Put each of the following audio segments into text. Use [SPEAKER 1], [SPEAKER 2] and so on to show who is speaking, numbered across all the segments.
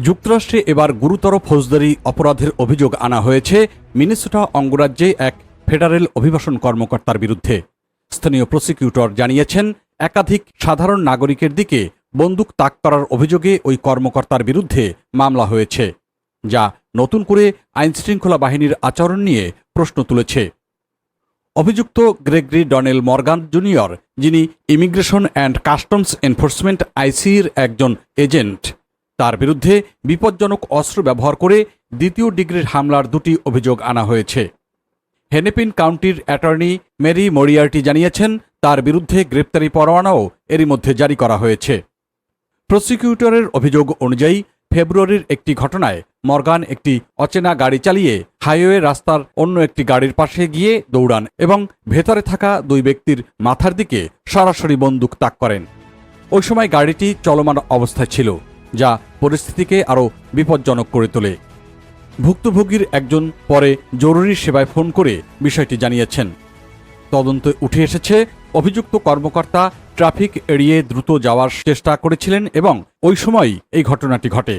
[SPEAKER 1] যুক্তরাষ্ট্রে এবার গুরুতর ফৌজদারি অপরাধের অভিযোগ আনা হয়েছে মিনেসোটা অঙ্গরাজ্যে এক ফেডারেল অভিবাসন কর্মকর্তার বিরুদ্ধে। স্থানীয় প্রসিকিউটর জানিয়েছেন, একাধিক সাধারণ নাগরিকের দিকে বন্দুক তাক করার অভিযোগে ওই কর্মকর্তার বিরুদ্ধে মামলা হয়েছে, যা নতুন করে আইনশৃঙ্খলা বাহিনীর আচরণ নিয়ে প্রশ্ন তুলেছে। অভিযুক্ত গ্রেগরি ডনেল মর্গান জুনিয়র, যিনি ইমিগ্রেশন অ্যান্ড কাস্টমস এনফোর্সমেন্ট আইসির একজন এজেন্ট, তার বিরুদ্ধে বিপজ্জনক অস্ত্র ব্যবহার করে দ্বিতীয় ডিগ্রির হামলার দুটি অভিযোগ আনা হয়েছে। হেনেপিন কাউন্টির অ্যাটর্নি মেরি মরিয়ার্টি জানিয়েছেন, তার বিরুদ্ধে গ্রেপ্তারি পরোয়ানাও এরই মধ্যে জারি করা হয়েছে। প্রসিকিউটরের অভিযোগ অনুযায়ী ফেব্রুয়ারির একটি ঘটনায় মর্গান একটি অচেনা গাড়ি চালিয়ে হাইওয়ে রাস্তার অন্য একটি গাড়ির পাশে গিয়ে দৌড়ান এবং ভেতরে থাকা দুই ব্যক্তির মাথার দিকে সরাসরি বন্দুক তাক করেন। ওই সময় গাড়িটি চলমান অবস্থায় ছিল, যা পরিস্থিতিকে আরও বিপজ্জনক করে তোলে। ভুক্তভোগীর একজন পরে জরুরি সেবায় ফোন করে বিষয়টি জানিয়েছেন। তদন্তে উঠে এসেছে, অভিযুক্ত কর্মকর্তা ট্রাফিক এড়িয়ে দ্রুত যাওয়ার চেষ্টা করেছিলেন এবং ওই সময়ই এই ঘটনাটি ঘটে।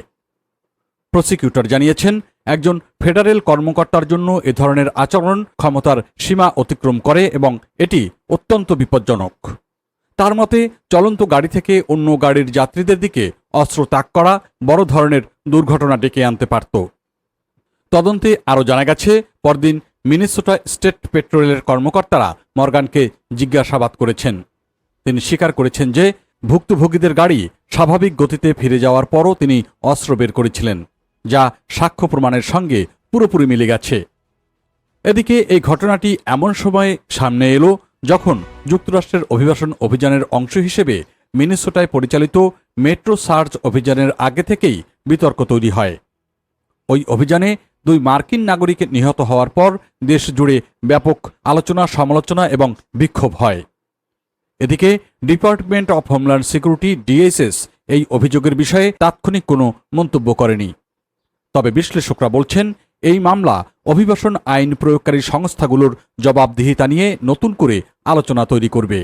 [SPEAKER 1] প্রসিকিউটর জানিয়েছেন, একজন ফেডারেল কর্মকর্তার জন্য এ ধরনের আচরণ ক্ষমতার সীমা অতিক্রম করে এবং এটি অত্যন্ত বিপজ্জনক। তার মতে, চলন্ত গাড়ি থেকে অন্য গাড়ির যাত্রীদের দিকে অস্ত্র তাক করা বড় ধরনের দুর্ঘটনা ডেকে আনতে পারত। তদন্তে আরও জানা গেছে, পরদিন মিনেসোটা স্টেট পেট্রোলের কর্মকর্তারা মর্গানকে জিজ্ঞাসাবাদ করেছেন। তিনি স্বীকার করেছেন যে ভুক্তভোগীদের গাড়ি স্বাভাবিক গতিতে ফিরে যাওয়ার পরও তিনি অস্ত্র বের করেছিলেন, যা সাক্ষ্য প্রমাণের সঙ্গে পুরোপুরি মিলে গেছে। এদিকে এই ঘটনাটি এমন সময় সামনে এলো যখন যুক্তরাষ্ট্রের অভিবাসন অভিযানের অংশ হিসেবে মিনেসোটায় পরিচালিত মেট্রো সার্চ অভিযানের আগে থেকেই বিতর্ক তৈরি হয়। ওই অভিযানে দুই মার্কিন নাগরিক নিহত হওয়ার পর দেশ জুড়ে ব্যাপক আলোচনা, সমালোচনা এবং বিক্ষোভ হয়। এদিকে department of homeland security DSS এই অভিযোগের বিষয়ে তাৎক্ষণিক কোনো মন্তব্য করেনি। তবে বিশ্লেষকরা বলছেন, এই মামলা অভিবাসন আইন প্রয়োগকারী সংস্থাগুলোর জবাবদিহিতা নিয়ে নতুন করে আলোচনা তৈরি করবে।